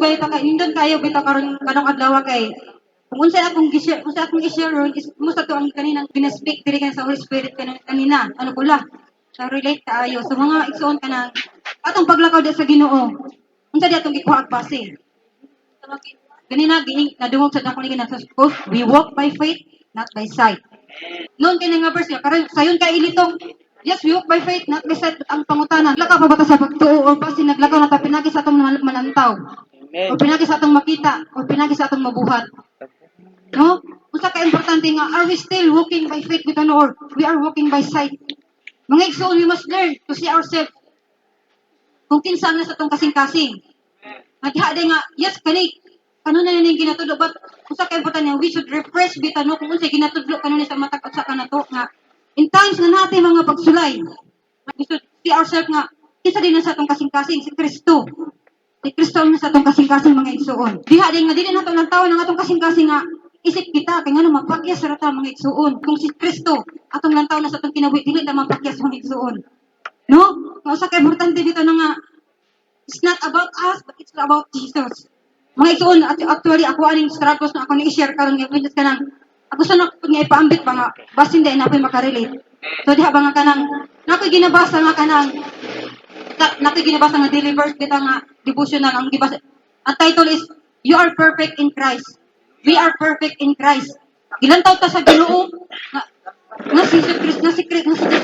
ba ita kay nindot kayo bitaw karon kanang adlaw kay kung unsa akong i-share ron is musta to ang kanina gina-speak diri kan sa Holy Spirit kanina ano pula sa relate kaayo sa mga igsoon kanang atong paglakaw di sa Ginoo unsa di atong gikuha og base kanina nadungog sa dako ni sa post we walk by faith not by sight noon kini nga verse karon sayon kay ilitong yes, we walk by faith, not by sight ang pangutanan. Lakaw pa ba ta sa pagtuo o basi naglakaw na ta pinagi sa atong manantaw. O pinagi sa atong makita, o pinagi sa atong mabuhat. No? Usa ka importante nga, are we still walking by faith with the Lord? We are walking by sight. Mga igsoon, we must learn to see ourselves kung kinsa na sa atong kasing-kasing. Naghaday nga, yes, kanuna na yung ginatudlo, but usa ka importante nga, we should refresh bitano kung unsay ginatudlo kanuna sa matag at sa kanato nga in times na natin mga pagsulay, we should see ourselves nga, kinsa din na sa atong kasing-kasing, si Kristo. Si Kristo na sa atong kasing-kasing mga igsuon. Diha din nga, dili na ito ng tao ng atong kasing-kasing nga, isip kita, kaya nga mapakyas sa rata mga igsuon. Kung si Kristo, atong lantaw na sa atong kinabuhi, dili na mapakyas mga igsuon. No? Kung sa importante dito na nga, it's not about us, but it's about Jesus. Mga igsuon, actually, ako aning struggles na ako ni-share karon nga, ka nang, ako sa nga ipaambit pa nga, basin din na ako'y makarelate. So diha ba nga kanang, nako'y ginabasa nga kanang, nako'y ginabasa nga daily verse, kita nga devotional, ang gibasa. Ang title is, You are perfect in Christ. We are perfect in Christ. Ilan taon ta sa Ginoo, nga si Jesus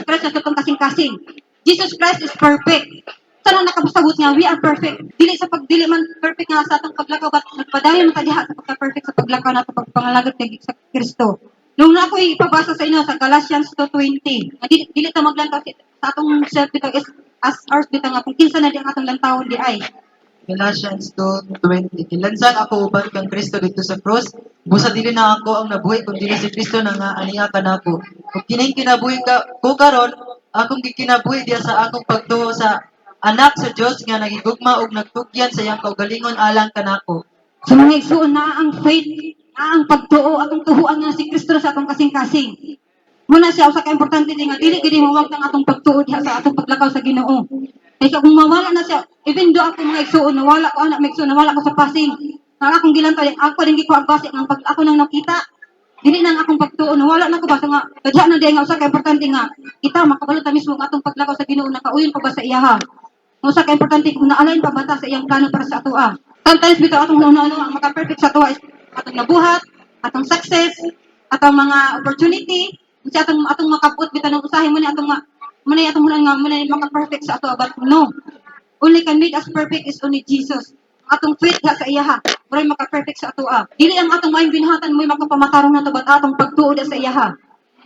Christ sa itong kasing-kasing. Jesus Christ is perfect. Sana nakapasagot nga, we are perfect. Dili man perfect nga sa atong paglakaw, but nagpadayon ta diha sa pagka-perfect sa paglakaw nato pagpangalagot kay sa Kristo. Nung na ako ipabasa sa inyo sa Galatians 2:20, dili ta maglantaw sa atong self bitaw as ours bitaw nga kung kinsa na di ang atong lantawon di ay. Galatians 2:20. Kinlansan ako uban kang Kristo dito sa cross. Busa dili na ako ang nabuhi kundi si Kristo na nga aniya kanako. Kung kining kinabuhi ko karon, akong gikinabuhi diya sa akong pagtuo sa anak sa Dios nga nagigugma og nagtugyan sa iyang kaugalingon alang kanako. Sa mga igsuon na ang faith, na ang pagtuo atong tuhuan nga si Kristo sa atong kasing-kasing. Muna siya usa ka importante din nga dili gid mawag ang atong pagtuo diha sa atong paglakaw sa Ginoo. Kay kung mawala na siya, even do ako mga igsuon nawala ko anak mga igsuon nawala ko sa passing. Nang akong gilantaw ako din gikuha base ang pag ako nang nakita dili nang akong pagtuo nawala na ko basta nga kadya na di nga usa ka importante nga kita makabalo ta mismo ang atong paglakaw sa Ginoo nakauyon pa ba sa iyaha. Usa ka importante kung naalain pa bata sa iyang plano para sa atoa. Sometimes bitaw atong nauno ang maka-perfect sa atoa is atong nabuhat, atong success, atong mga opportunity, unsa atong makabut bitaw ng usahay mo ni atong manay atong nga manay maka-perfect sa atoa but no. Only can make us perfect is only Jesus. Atong faith sa iyaha, bray maka-perfect sa atoa. Dili ang atong maayong binhatan mo makapamataro na to but atong pagtuo sa iyaha.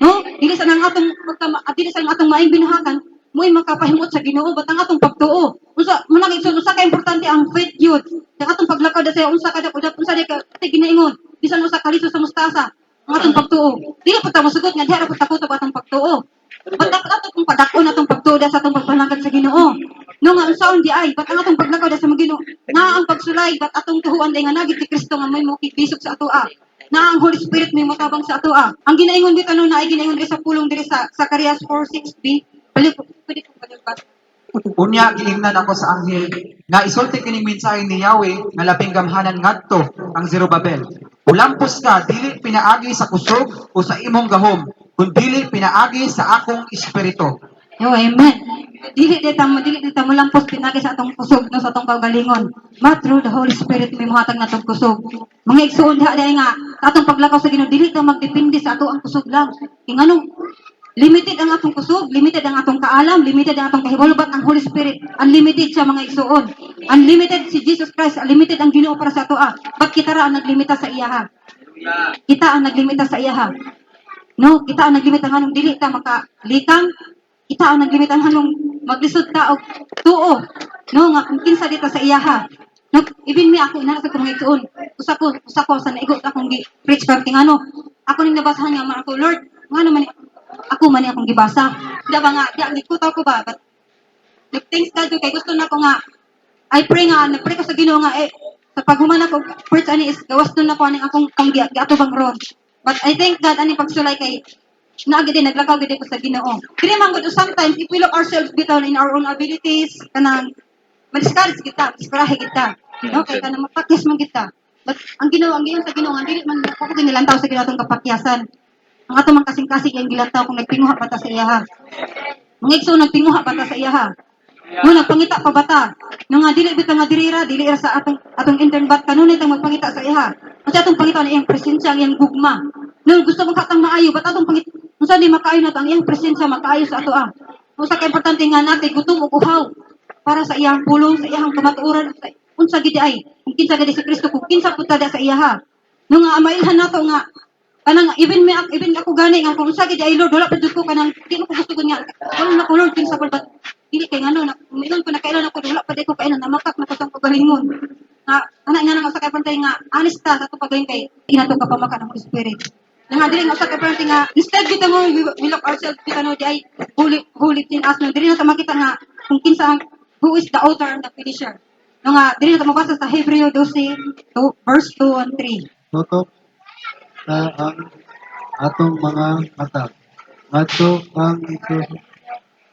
No? Dili sa nang atong maayong binhatan mo'y makapahimot sa Ginoo batang atong pagtuo. Unsa man usa ka importante ang faith yun. Ang atong paglakaw sa unsa ka dapat unsa di ka ginaingon. Bisan usa ka liso sa mustasa ang atong pagtuo. Dili pa ta masugot nga diha ra pud ta atong pagtuo. Batak atong padakon atong pagtuo sa atong pagpanangkat sa Ginoo. No nga unsaon di ay bat ang atong paglakaw sa mga Ginoo. Na ang pagsulay bat atong tuhuan day nga nagit si Kristo nga may mukibisok sa atoa. Na ang Holy Spirit may motabang sa atoa. Ang ginaingon dito na ay ginaingon diri sa pulong diri sa Zacarias 4:6b. Pwede ko basa. Unya giingnan ako sa anghel nga isulti kining mensahe ni Yahweh nga labing gamhanan ngadto ang Zerubabel. Ulampos ka dili pinaagi sa kusog o sa imong gahom, kun dili pinaagi sa akong espiritu. Oh, amen. Dili dita mo lampos pinagi sa atong kusog no sa atong kaugalingon. But through the Holy Spirit may muhatag na atong kusog. Mga igsuon diha nga atong paglakaw sa Ginoo dili ta magdepende sa ato ang kusog lang. Ingano limited ang atong kusog, limited ang atong kaalam, limited ang atong kahibalo, but ang Holy Spirit, unlimited siya mga igsuon. Unlimited si Jesus Christ, unlimited ang Ginoo para sa atoa. But kita ra ang naglimita sa iyaha. Kita ang naglimita sa iyaha. No, kita ang naglimita nganong dili ta makalikang. Kita ang naglimita nganong maglisod ta og tuo. No, nga kung kinsa dita sa iyaha. No, even me ako ina sa mga igsuon. Usa ko sa naigot akong preach kang ano. Ako ning nabasahan nga man ako, Lord, ngano man ako man akong gibasa. Diba nga, nagkutaw ko ba? But, nag-thanks God kay gusto na ko nga, I pray nga, nag-pray ko sa Ginoo nga, sa paghuman ako, first ani is, gawas doon na ko aning akong giatubang ron. But I thank God, ani pagsulay kay, naagi din, naglakaw gid ko sa Ginoo. Kini man gud sometimes, if we look ourselves bitaw in our own abilities, kanang, ma-discourage kita, discourage kita. No, kay kanang mapakyas man kita. But ang giyon sa Ginoo nga dili man ako ginilantaw sa ginatong kapakyasan. Ang ato man kasing-kasing ang gilantaw kung nagtinguha pa ta sa iya. Mga igsoon nagtinguha pa ta sa iya. No, nagpangita pa bata. No nga dili bitaw nga dili ra sa atong intern bat kanunay tang magpangita sa iya. Unsa atong pangita na iyang presensya, ang iyang gugma. No, gusto mo katang maayo, bat atong pangita unsa di makaayo na to, ang iyang presensya makaayo sa ato ah. Unsa ka importante nga natin gutom ug uhaw para sa iyang pulong, sa iyang kamatuoran, sa unsa gid ay kung kinsa gid si Kristo, kung kinsa pud tada sa iya ha. No nga mailhan nato nga kanang even ako gani nga kung unsa gid ay Lord, wala pa jud ko kanang di mo ko gusto gud nga wala na ko Lord kinsa pud ba dili kay ngano na mingon ko na kailan ako wala pa di ko kailan namakak na ko tong pagalingon nga nga nang usa ka pantay nga honesta sa to pagaling kay inato ka pamaka ng Holy Spirit nga dili nga usa ka pantay nga instead kita mo we look ourselves kita no di ay holy in us no dili na ta makita nga kung kinsa ang who is the author and the finisher no nga dili na ta mabasa sa Hebreo 12 verse 2 and 3. Tutok sa ang atong mga mata. Ato ang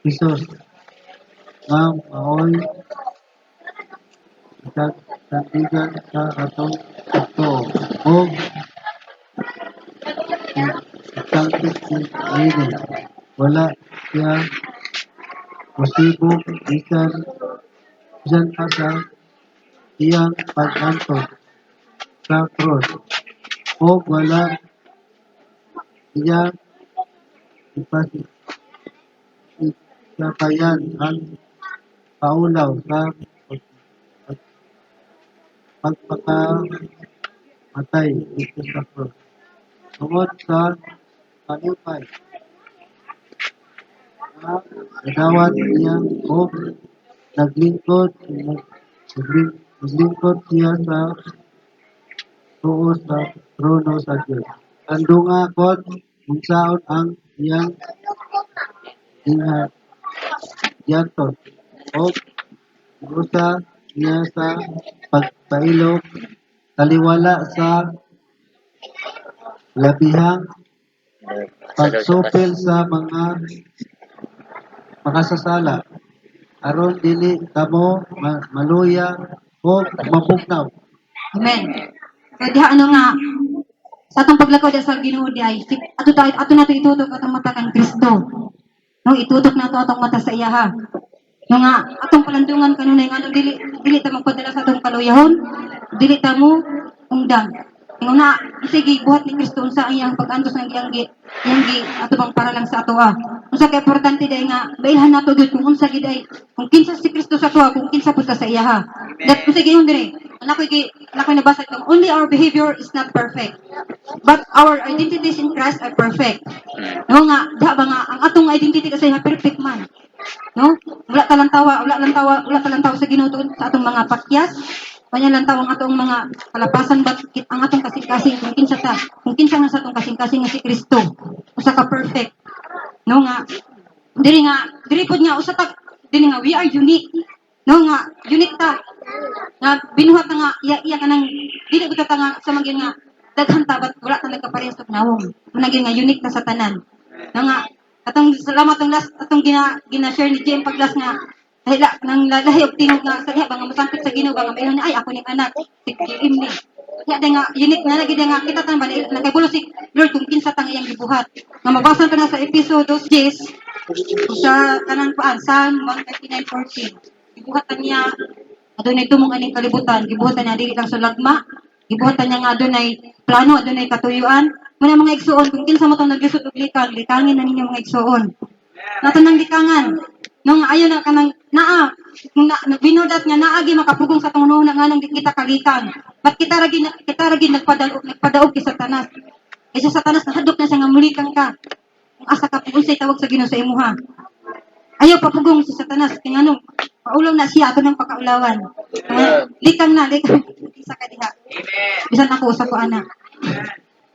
Isus nga maoy sandigan sa atong ito o isangkit ini. Wala siya posibong ikan dyan pa sa iyang pag-antod sa cross o wala siya ipasapayan ang paulaw sa pagpakamatay dito sa cross. Tungod sa kalipay na nagawad niya o naglingkod siya sa tuo sa trono sa Diyos. Tandunga kon kung saan ang iyang diyanton o gusa niya sa pagpailog taliwala sa labihang pagsupil sa mga makasasala aron dili kamo maluya o mapugnaw. Amen. Kaya diha ano nga, sa atong paglakaw diha sa Ginoo di ay ato nato itutok atong mata kang Kristo. No, itutok nato atong mata sa iya ha. No nga atong palandungan kanunay nga dili ta magpadala sa atong kaluyahon, dili ta mo ungdang. Ingon na sige buhat ni Kristo unsa ang iyang pag-antos ng iyang ato bang para lang sa ato ah. Unsa kay importante day nga bailhan nato gyud kung unsa gid ay kung kinsa si Kristo sa ato kung kinsa pud ta sa iya ha. Dat unsa gyud dire. Anak ko nabasa ito. Only our behavior is not perfect. But our identities in Christ are perfect. No nga, ba nga ang atong identity kasi na perfect man. No? Wala lang tawa sa Ginoo sa atong mga pakyas. Kanya lang tawo ang atong mga kalapasan bakit ang atong kasing-kasing kung kinsa nga sa atong kasing-kasing nga si Kristo. Usa ka perfect. No nga, diri pud nga dili nga we are unique. No nga, unique ta. Na binuhat na nga iya kanang dili kita nga sa magin nga daghan ta bat wala ta nagkaparehas og nawong. Managin nga unique ta sa tanan. No nga, atong salamat atong gina-share ni JM paglas nga dahil nang lalahi og tingog nga sa diha nga mosampit sa Ginoo nga mayroon ay ako ning anak si JM ni. Ya nga unique na lagi nga kita tan ba nakabulo si Lord kung kinsa tang iyang gibuhat. Nga mabasa ta na sa episode 10 sa kanang paan Psalm 139:14. Gibuhatan niya adunay tumong aning kalibutan, gibuhatan niya dili lang sa lagma, gibuhatan niya nga adunay plano, adunay katuyuan. Muna mga igsuon kung kinsa mo tong naglisod og likangin na ninyo mga igsuon. Nato nang likangan. Nung ayo na kanang binodat nga naagi makapugong sa tungno na nga nang kita kalikang. Bat kita ragi nagpadaog kay Satanas. Kay sa Satanas nahadlok na siya nga mulikang ka. Kung asa ka unsay tawag sa Ginoo sa imuha. Ayaw papugong si Satanas kay nganong paulaw na siya ato ng pakaulawan. Likang isa ka diha. Bisan ako usa ko ana.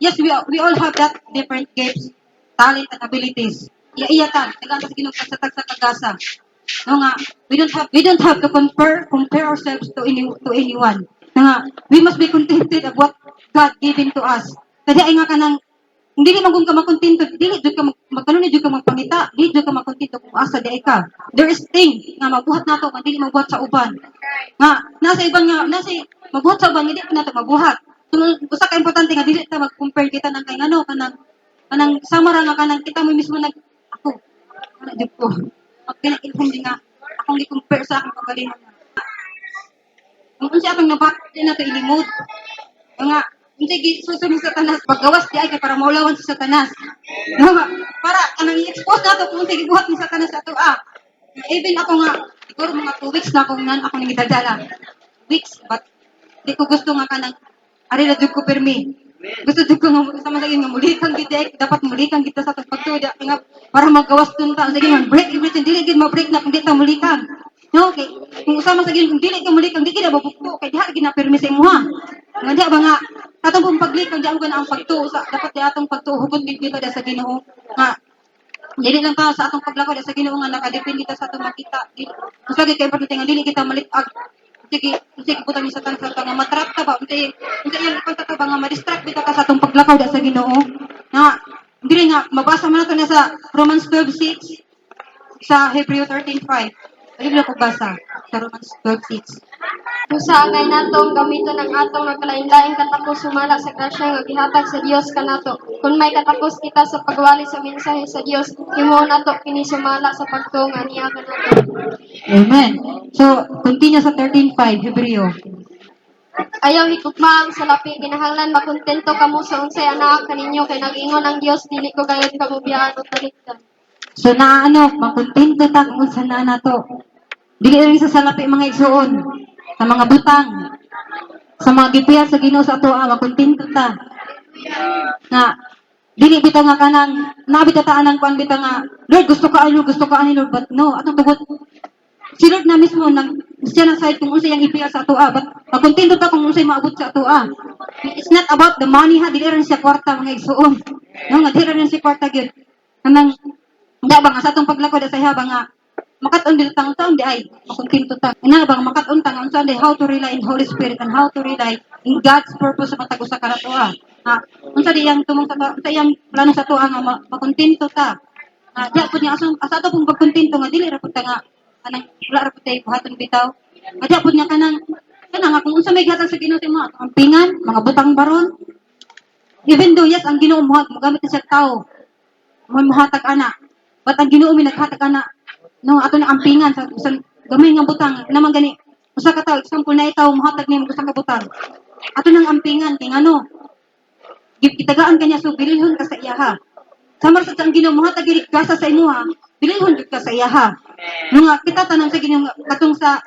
Yes, we all have that different gifts, talent and abilities. Iya ta, tagaan sa Ginoo sa tag sa kagasa. No nga, we don't have to compare ourselves to anyone. No nga, we must be contented of what God given to us. Kasi ay nga kanang hindi naman kung ka makontento, dili jud ka magkaroon ni jud ka magpangita, di jud ka makontento kung asa di ay ka. There is thing nga mabuhat nato nga dili mabuhat sa uban. Nga nasa ibang nga nasa mabuhat sa uban nga di nato mabuhat. So, usa ka importante nga dili ta mag-compare kita nang kay ngano kanang samara nga kanang kita mo mismo ako ana jud ko. Pag-ilhom din nga akong gi-compare sa akong kagalingon. Kung unsa atong nabat di nato ilimot. Nga hindi susunod sa Satanas paggawas di ay kay para maulawan sa Satanas. No, para kanang i-expose nato kung sige buhat ni Satanas ato even ako nga siguro mga 2 weeks na akong ako nang gidadala. Weeks but di ko gusto nga kanang ari na jud ko permi. Gusto jud ko nga sama sa nga mulikan gid dapat mulikan kita sa atong pagtuda nga para magawas tun ta sige man break everything dili gid ma-break na kung di ta mulikan. No, okay. Kung usama sa gid kung dili ka mulikan di gid mabukto kay diha gid na permi sa imuha. Nga di ba nga atong pong paglikan di ang ang pagtuo sa dapat di atong pagtuhugon gid kita sa Ginoo nga dili lang ta sa atong paglakaw sa Ginoo nga nakadepende kita sa atong makita. Usa gid kay importante nga dili kita malitag. Sige putang sa tansa nga matrap ta ba unsa yang ipagtata ba nga ma-distract kita ka sa atong paglakaw sa Ginoo. Nga dili nga mabasa man nato na sa Romans 12:6 sa Hebreo 13:5. Dili ko basa sa Romans 12:6. Usa angay natong gamiton ang atong nagkalain-laing katapos sumala sa grasya nga gihatag sa Dios kanato. Kung may katapos kita sa pagwali sa mensahe sa Dios, himuon nato kini sumala sa pagtuo nga niya kanato. Amen. So, continue sa 13:5 Hebreo. Ayaw higugma ang salapi kinahanglan makontento kamo sa unsay anak kaninyo kay nag-ingon ang Dios dili ko gayud kamo biyaan o talikdan. So makontento ta kung unsa na nato. Dili rin sa salapi mga igsuon, sa mga butang, sa mga gipiyat sa Ginoo sa ato, makontento ta. Nga dili bitaw nga kanang nabitataan ang kuan bitaw nga Lord gusto ka ani Lord but no atong tugot si Lord na mismo nang siya nang side kung unsay yang ipiyat sa ato but makontento ta kung unsay maabot sa ato It's not about the money dili rin siya kwarta mga igsuon. No nga dili rin siya kwarta gyud. Kanang da ba nga sa atong paglakod sa haba nga makaton dito tang taon di ay makontento ta. Ina bang makaton tang unsa di how to rely in Holy Spirit and how to rely in God's purpose sa matag usa ka nato unsa di yang tumong sa unsa yang plano sa to nga makontento ta. Diya pud nga asa to pong pagkontento nga dili ra pud ta nga kanang wala ra pud tay buhaton bitaw. Diya pud nga kanang nga kung unsa may gihatag sa Ginoo mo ampingan mga butang baron. Even though yes ang Ginoo mogamit siya tao. Mo muhatag ana. But ang Ginoo mi naghatag ana no ato na ampingan sa gamay nga butang naman gani usa ka tawo example na itaw mohatag nimo usa ka butang ato nang ampingan kay ngano gitagaan kanya so bilihon ka sa iyaha samar sa ang Ginoo mohatag diri gasa sa imuha bilihon jud ka sa iyaha no nga kita tanan sa Ginoo katong sa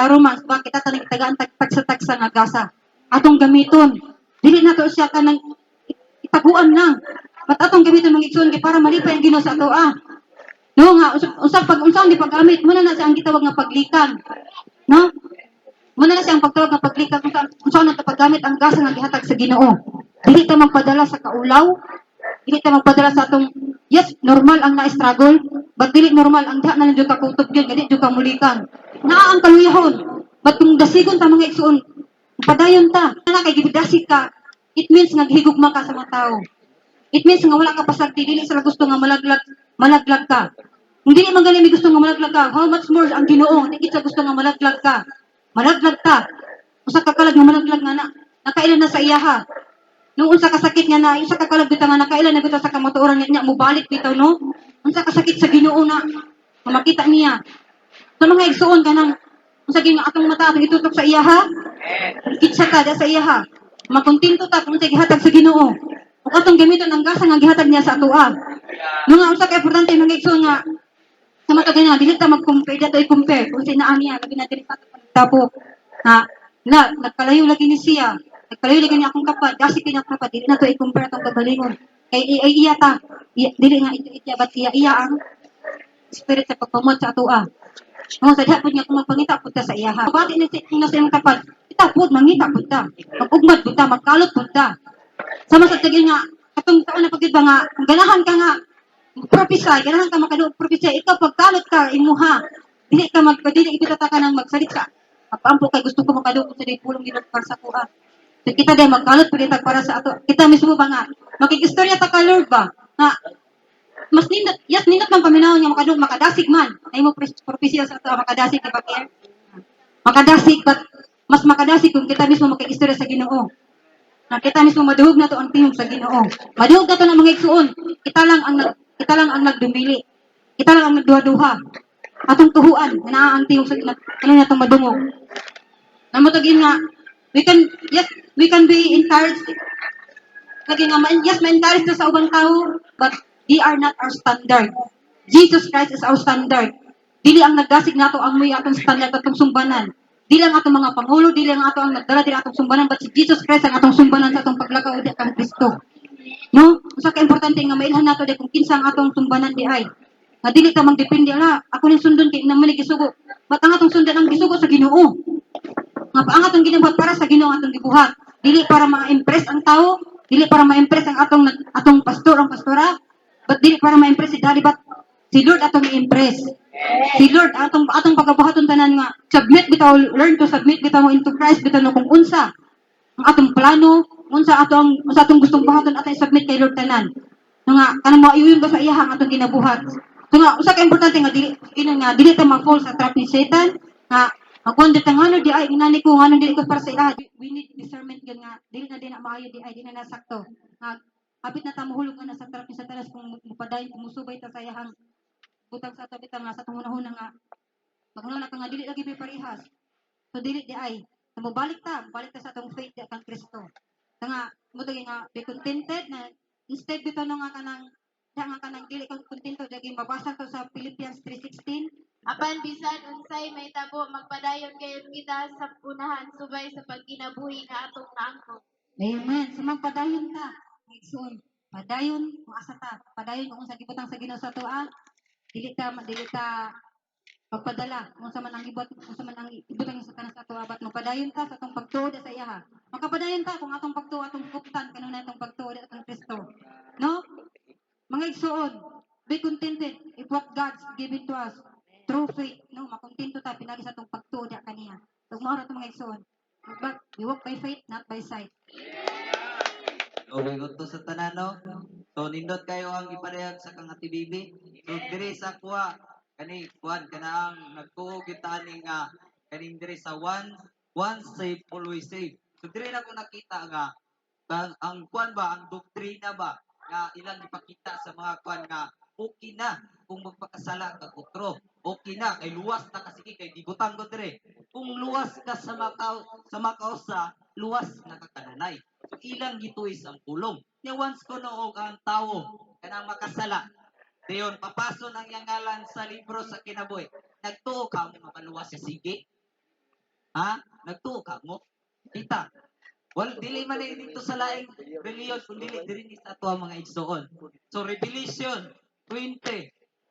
Romans ba kita tanan gitagaan tagsa nga gasa atong gamiton dili nato siya kanang itaguan lang but atong gamiton mga igsoon kay para malipay ang Ginoo sa ato no nga unsa di paggamit mo na siya ang gitawag nga paglikan no mo na siya ang pagtawag nga paglikan kung unsa na paggamit ang gasa nga gihatag sa Ginoo dili ta magpadala sa kaulaw dili ta magpadala sa atong yes normal ang na-struggle but dili normal ang diha na lang jud ka kutob gyud dili jud ka mulikan naa ang kaluyahon but kung dasigon ta mga igsoon padayon ta na kay gibidasig ka it means nga gihigugma ka sa mga tao. It means nga wala ka pasagdi dili sila gusto nga malaglag ka. Hindi man gali may gusto nga malaglag ka. How much more ang Ginoo? Hindi kita gusto nga malaglag ka. Malaglag ka. Usa ka kalag nga malaglag nga nakailan na sa iyaha. Nung unsa ka sakit nga na, usa ka kalag bitaw nga nakailan na bitaw sa kamatuoran niya mo balik bitaw no. Unsa ka sakit sa Ginoo na makita niya. Sa mga igsuon kanang unsa gyud nga atong mata atong itutok sa iyaha. Kitsa ka sa iyaha. Makontento ta kung sa gihatag sa Ginoo. Ug atong gamiton ang gasa nga gihatag niya sa atoa. No nga usa ka importante mga igsoon nga sa matag na dili ta mag-compare dato i-compare kung sina aniya labi na diri sa tapo. Nagkalayo lagi ni siya. Nagkalayo lagi ni akong kapad. Kasi kini akong kapad dili na to i-compare atong kagalingon. Kay iya ta. Dili nga iya bat iya ang spirit sa pagpamot sa atoa. No sa diha pud nga kung magpangita pud ta sa iyaha. Bati ni sa imong kapad. Kita pud mangita pud ta. Mag-ugmad pud ta, magkalot pud ta. Sama sa tagi nga katong taon na pagid ba nga ganahan ka nga prophesy ganahan ka makadug prophesy ikaw pagkalot ka imuha dili ka magpadili kita ta kanang magsalita magpaampo kay gusto ko makadug sa di pulong Ginoo para sa kuha so kita day magkalot pud para sa ato kita mismo ba nga makikistorya ta ka Lord ba nga mas nindot, yes, nindot man paminaw niya makadasig man. Ay mo propesya sa ato makadasig kay Pakier. Makadasig, but mas makadasig kung kita mismo makikistorya sa Ginoo. Na kita mismo maduhog na to ang tingog sa Ginoo. Maduhog na to ng mga igsuon. Kita lang ang nagdumili. Kita lang ang nagduha-duha. Atong tuhuan na naa ang tingog sa ano na tong madungog. Namo tagin nga we can be encouraged. Lagi nga yes, ma-encourage na sa ubang tao, but they are not our standard. Jesus Christ is our standard. Dili ang nagdasig nato ang muy atong standard atong sumbanan. Dili ang atong mga pangulo, dili ang ato ang nagdala dili atong sumbanan, but si Jesus Christ ang atong sumbanan sa atong paglakaw di kang Kristo. No? Usa ka importante nga mailhan nato di kung kinsa ang atong sumbanan di ay. Nga dili ta magdepende ala, ako ning sundon kay nang manig gisugo. But ang atong sundan ang gisugo sa Ginoo. Nga ang atong ginabuhat para sa Ginoo ang atong gibuhat. Dili para ma-impress ang tao, dili para ma-impress ang atong pastor ang pastora, but dili para ma-impress si Daddy, but si Lord atong i-impress. Si Lord atong pagabuhaton tanan nga submit bitaw, learn to submit bitaw mo into Christ bitaw no kung unsa ang atong plano, unsa atong gustong buhaton atong submit kay Lord tanan. Nga kanang maiuyon ba sa iyahang atong ginabuhat. So nga usa ka importante nga dili ta ma-fall sa trap ni Satan nga magwonder ta ngano di ay inani ko ngano dili ko para sa ilaha. We need discernment gyud nga dili na maayo di ay di na nasakto. Nga hapit na ta mohulog na sa trap ni Satanas kung mupadayon musubay ta sa iyahang butang sa ato bitang nga sa tunghunahuna nga maghunahuna ka nga dili lagi may parehas. So dili di ay balik ta sa atong faith di kang Kristo. Nga mo nga be contented na instead bitaw nga kanang dili kang kontento daging mabasa to sa Philippians 3:16. Apan bisan unsay may tabo magpadayon kayo kita sa unahan subay sa pagkinabuhi nga atong naangkon. Amen. So magpadayon ta. Igsoon. Padayon kung asa ta. Padayon kung unsa gibutang sa Ginoo sa tuwa. Dili ta pagpadala kung sa man ang ibutang sa tanas ato abat magpadayon ta sa atong pagtuod sa iya ha. Makapadayon ta kung atong pagtuod atong kuptan kanunay atong pagtuod atong Kristo. No? Mga igsoon, be contented if what God's given to us through faith. No, makontento ta pinagi sa atong pagtuod kaniya. Ug mao ra mga igsoon. But we walk by faith, not by sight. Okay, to sa tanan, no? So, nindot kayo ang iparehag sa kang Ate Bibi. So, diri sa kuha, kuhan, kanaang nagtuog kita kaning diri sa one save, always save. So, diri na ko nakita nga, ang kuhan ba, ang doktrina ba, nga ilang ipakita sa mga kuhan nga, okay na kung magpakasala ka kutro. Okay na, kay luwas na kasi kay dibutang ko dire. Kung luwas ka sa makausa, luwas na kakananay. So, ilang gituis ang pulong. Nya once ko noong ang tao kanang makasala. Dayon papason ang iyang ngalan sa libro sa kinabuhi. Nagtuo ka mo makaluwas sa sige. Ha? Nagtuo ka mo. Kita. Well, dili man dito sa laing reliyon kung dili sa ato ang mga igsoon. So Revelation 20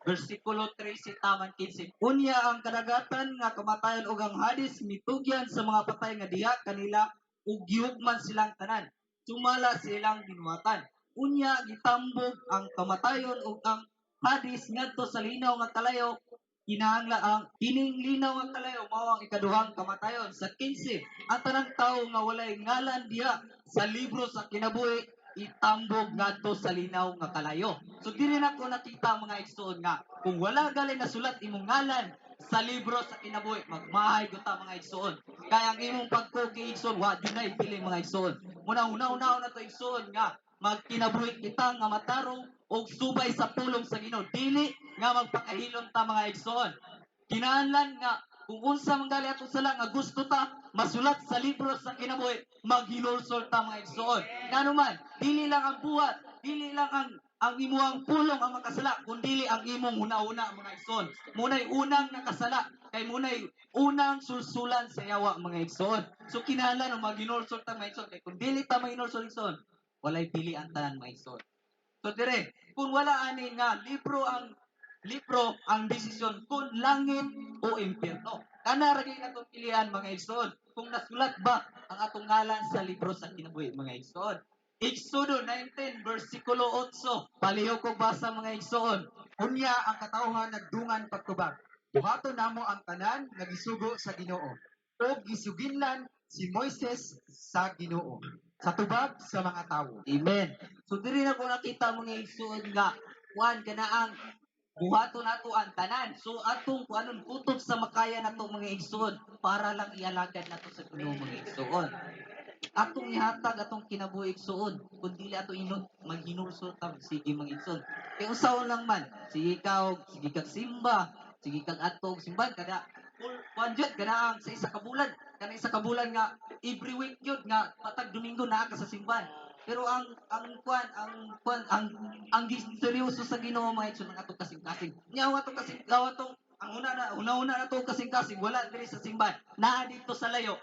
versikulo 3 si taman 15. Unya ang kadagatan nga kamatayon ug ang Hades mitugyan sa mga patay nga diha kanila ug giugman silang tanan. Sumala silang ginuwatan. Unya gitambog ang kamatayon ug ang Hades ngadto sa linaw nga kalayo. Kinahanglan ang kining linaw nga kalayo mao ang ikaduhang kamatayon. Sa 15, ang tanang tawo nga walay ngalan diha sa libro sa kinabuhi itambog ngadto sa linaw nga kalayo. So diri na ko nakita mga igsoon nga kung wala gali nasulat imong ngalan sa libro sa kinabuhi magmahay gyud ta mga igsoon. Kaya ang imong pagkugi igsoon wa dunay pili mga igsoon. Muna una na to igsoon nga magkinabuhi kita nga matarong og subay sa pulong sa Ginoo dili nga magpakahilom ta mga igsoon. Kinahanglan nga kung unsa man gali atong sala nga gusto ta masulat sa libro sa kinabuhi maghilulsol ta mga igsoon. Ngano man dili lang ang buhat, dili lang ang imuhang pulong ang makasala kundi ang imong una-una mga igsoon. Munay unang nakasala kay munay unang sulsulan sa yawa mga igsoon. So kinahanglan maghinulsol ta mga igsoon kay kung dili ta maghinulsol igsoon walay pili ang tanan mga igsoon. So dire, kung wala ani nga libro ang desisyon kung langit o impyerno. Kana ra gyud atong pilihan mga igsoon. Kung nasulat ba ang atong ngalan sa libro sa kinabuhi mga igsoon. Exodo 19 versikulo 8. Paliho ko basa mga igsoon. Unya ang katawhan nagdungan pagtubag. Buhaton namo ang tanan nga gisugo sa Ginoo. O gisuginlan si Moises sa Ginoo sa tubag sa mga tawo. Amen. So diri na ko nakita mga igsoon nga kuan kana ang buhaton nato ang tanan. So atong kuanon kutob sa makaya nato mga igsoon para lang ialagad nato sa Ginoo mga igsoon. Atong ihatag atong kinabuhi igsoon kun dili ato maghinulsol ta sige mga igsoon. Kay usaon lang man, sige kag simba, sige kag atog simbahan kada kuan jud kana ang sa isa ka bulan, kana isa ka bulan nga every week jud nga patag Domingo naa ka sa simbahan. Pero ang seryoso sa Ginoo mga igsoon ang atong kasing-kasing. Nya ang atong kasing atong ang una na to kasing-kasing wala diri sa simbahan. Naa dito sa layo.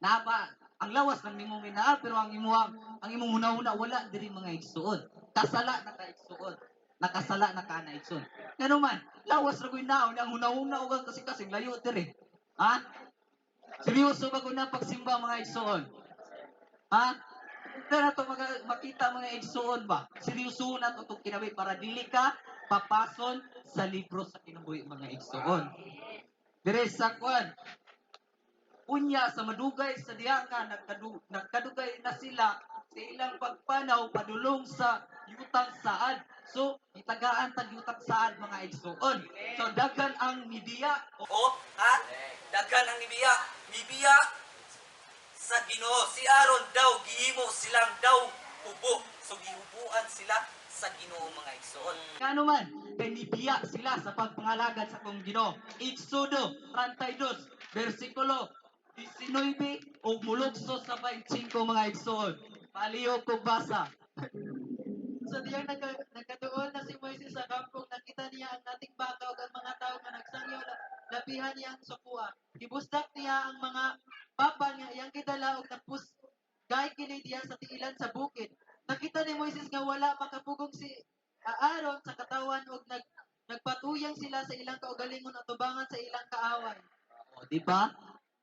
Naa pa ang lawas ng imong minaa pero ang imong hunahuna wala diri mga igsoon. Kasala na ka igsoon. Nakasala na ka na igsoon. Ngano man, lawas ra gyud naon ang hunahuna ug ang kasing-kasing layo diri. Ha? Seryoso ba ko na pagsimba mga igsoon? Ha? Ito na ito makita mga igsoon ba? Seryoso na ito itong kinabuhi para dili ka papason sa libro sa kinabuhi mga igsoon. Dire sa kwan, unya sa madugay sa diha nga nagkadugay na sila sa ilang pagpanaw padulong sa yutang saad. So, itagaan tag yutang saad mga igsoon. So, daghan ang midiya. Daghan ang mibiya sa Ginoo. Si Aaron daw gihimo silang daw ubo. So gihubuan sila sa Ginoo mga igsoon. Kano man kay nibiya sila sa pagpangalagad sa kong Ginoo. Exodo 32 bersikulo 19 ug mulugso sa 25 mga igsoon. Paliyo ko basa. So diyang nagkatuon na si Moises sa kampong, nakita niya ang nating baka ug ang mga tao nga nagsangyo labihan niya ang sukua. Gibusdak niya ang mga papa niya iyang gidala ug gay kini diya sa tiilan sa bukid. Nakita ni Moises nga wala makapugong si Aaron sa katawan ug nagpatuyang sila sa ilang kaugalingon at tubangan sa ilang kaaway. O, di ba?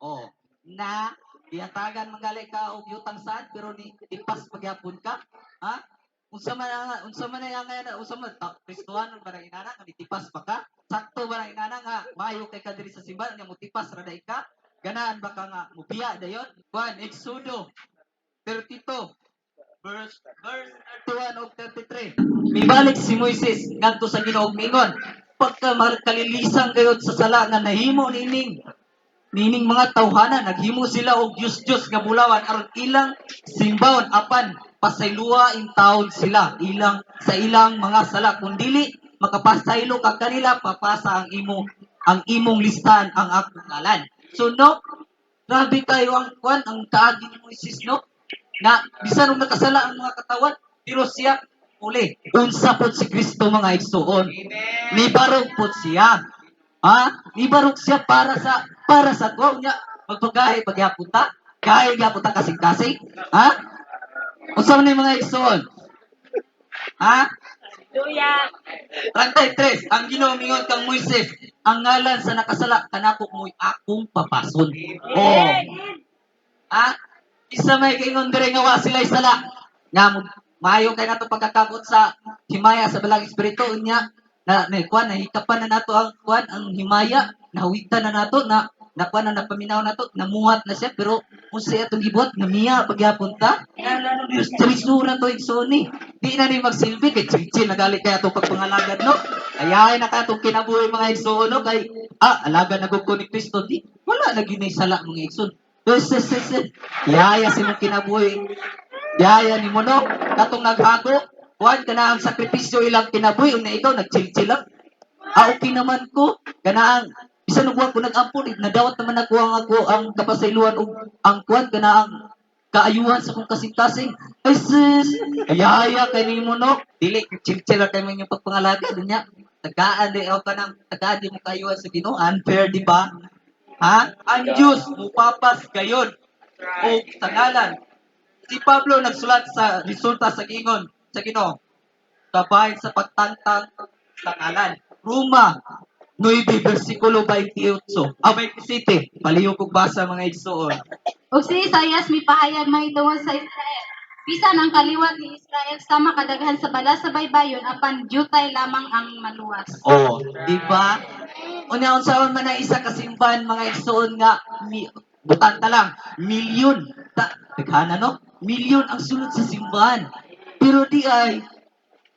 O, na tiyatagan magali ka og yutang sad pero ni tipas pagyapon ka. Ha? Unsa man Kristohan ba na inana nga ditipas pa ka? Sakto ba na inana nga maayo kay kadiri sa simbahan nga mutipas ra day ka? Ganaan ba ka nga mubiya dayon? Juan Exodo 32 verse 31 ug 33. Mibalik si Moises ngadto sa Ginoo mingon, pagka kalilisan gayud sa sala nga nahimo nining mga tawhana naghimo sila og Diyos nga bulawan aron ilang simbawon apan pasayloa in taon sila sa ilang mga sala kun dili makapasaylo ka kanila papasa ang imong listahan ang akong ngalan. So no, grabe kayo ang kaagi ni Moises no na bisan og nakasala ang mga katawan pero siya uli unsa pod si Kristo mga igsoon. Ni barog pod siya. Ni barog siya para sa tuwa niya magpagahi pagyapon ta. Gahi gyapon ta kasing-kasing. Unsa man ni mga igsoon? Hallelujah. 33, ang Ginoo mingon kang Moises, ang ngalan sa nakasala kanako mo'y akong papason. Oh. Isa may kaingon dire nga wa sila isala. Nga maayo kay nato pagkakabot sa himaya sa balang espiritu unya nahikapan na nato ang himaya, nahawitan na nato na napaminaw nato, namuhat na siya pero unsa atong gibuhat namiya pagyapon ta. Diyos na to igsoni. Di na ni magsilbi kay chill nagali kay atong pagpangalagad no. Ayahay na ka atong kinabuhi mga igsoon no kay alagad na gud ko ni Kristo di wala na gyud sala mga igsoon. Yaya si mong kinabuhi. Yaya ni mo no katong naghago kuan kana ang sakripisyo ilang kinabuhi una ikaw nagchill lang. Okay naman ko kana ang bisan ug ko nag-ampon nadawat naman ako ang kapasayloan ug ang kuan kana ang kaayuhan sa kong kasing-kasing. Ay sis, ayaya kay nimo no. Dili chill kay man yung pagpangalagad niya. Tagaan di o kanang tagaan di mo kaayuhan sa Ginoo. Unfair di ba? Ang Diyos mupapas gayon o sa ngalan. Si Pablo nagsulat sa resulta sa Gingon sa Ginoo. Kabahin sa pagtangtang sa ngalan. Roma 9 versikulo 28. 27. Paliyo kog basa mga igsoon. O si Isaias mipahayag mahitungod sa Israel. Bisan ang kaliwat ni Israel sama kadaghan sa bala sa baybayon apan jutay lamang ang maluwas. Di ba? Unya unsaon man ang isa ka simbahan mga igsoon nga butan ta lang milyon. Daghana no? Milyon ang sulod sa simbahan. Pero di ay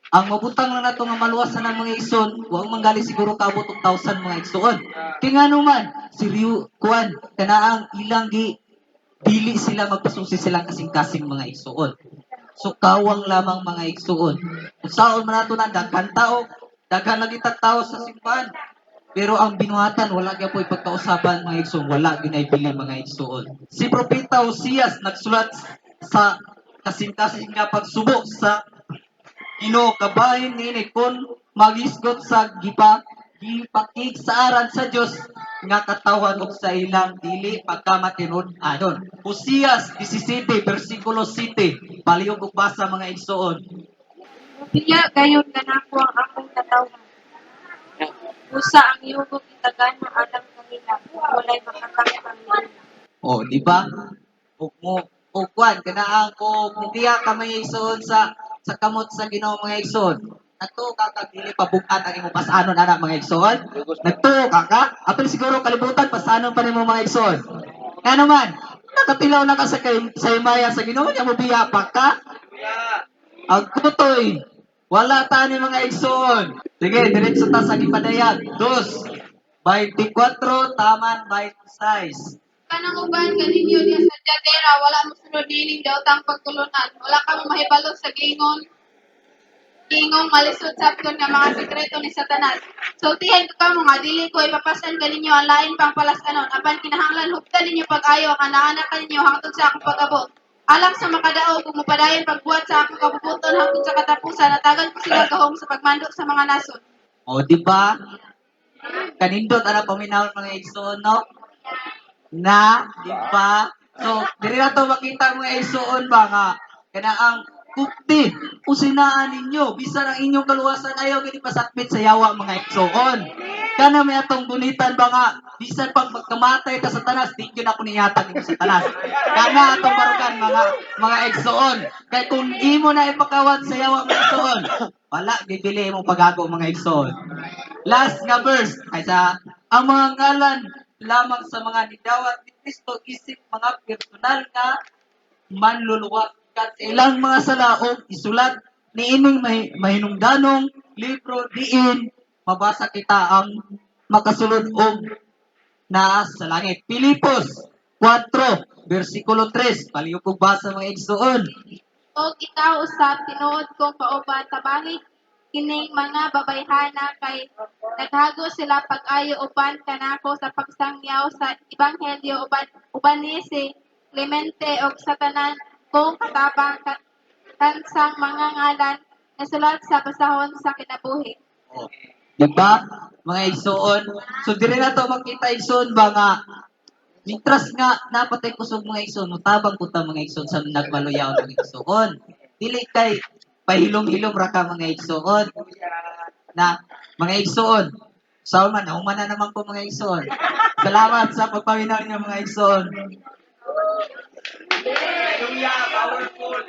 Ang mabutang lang nato nga maluwasan ng mga igsoon, huwag manggali siguro kabot og 1,000 mga igsoon. Kaya nga naman, si Ryu Kuan, kanaang ilang dili sila magpasusi silang kasing-kasing mga igsoon. So kawang lamang mga igsoon. Kung saon man nato na daghan tao, daghan lagi tao sa simbahan. Pero ang binuhatan, wala gyud po pagkausapan mga igsoon, wala ginaibili mga igsoon. Si Propeta Hosias nagsulat sa kasing-kasing nga pagsubok sa Ginoo kabahin niini kun magisgot sa gipakig sa aran sa Dios nga katawan ug sa ilang dili pagkamatinud-anon. Hosias 17 bersikulo 7 palihog ug basa mga igsoon. Biya gayon kanako ang akong katawan. Usa ang yugog itagan ng alam kanila, walay makakangkang nila. Oh, di ba? Ug mo ug kwan kanaan ko mubiya ka mga igsoon sa kamot sa Ginoo mga igsoon. Nagtuo ka kag dili pa bugat ang imong pasanon ana mga igsoon. Nagtuo ka. Apil siguro kalibutan pasanon pa nimo mga igsoon. Nga naman, nakatilaw na ka sa imaya sa Ginoo nya mubiya pa ka. Ang kutoy. Wala ta ni mga igsoon. Sige, diretso ta sa gipadayag. 2:24 taman 26. Kanang uban kaninyo diya sa Jatera, wala mo sunod nining daotang pagtulunan. Wala ka mo mahibalo sa gingong malisod sabton nga mga sekreto ni Satanas. Sultihan ko kamo nga dili ko ipapasan kaninyo ang lain pang palaskanon. Apan kinahanglan hugdan ninyo pag-ayo ang anak kaninyo hangtod sa akong pag-abot. Alang sa makadaog kung mupadayon pagbuhat sa akong kabubuton hangtod sa katapusan, natagan ko sila gahom sa pagmando sa mga nasod. O, di ba? Kanindot ana paminawon mga igsoon, no? Na, di ba? So, diri na to makita mga igsoon ba nga kanaang kupti usinaan ninyo bisan ang inyong kaluwasan ayaw gini pasakmit sa yawa mga igsoon. Kana may atong bunitan ba nga bisan pag magkamatay ta sa tanas di gyud ako nihatag nimo sa tanas. Kana atong barugan mga igsoon. Kay kung imo na ipakawat sa yawa mga igsoon, wala bibili mo pagago mga igsoon. Last nga verse ay sa ang mga ngalan lamang sa mga nidawat ni Kristo isip mga personal nga manluluwa kat ilang mga salaog isulat niining mahinungdanong libro diin mabasa kita ang makasulod og naa sa langit. Pilipos 4 bersikulo 3 palihog og basa mga igsoon. Og ikaw usab tinuod kong kauban tabangig kining mga babayhana kay naghago sila pag-ayo uban kanako sa pagsangyaw sa ebanghelyo uban ni si Clemente og sa tanan kong katabang kansang mga ngalan nasulat sa basahon sa kinabuhi. Oh. Diba? Mga igsoon. So dire na to makita igsoon ba nga mitras nga napatay kusog mga igsoon, mutabang ko ta mga igsoon sa nagmaluyaw ng igsoon. Dili kay pahilom-hilom ra ka mga igsoon. Na mga igsoon. Sa man, humana naman po mga igsoon. Salamat sa pagpaminaw niyo mga igsoon. Hallelujah, powerful.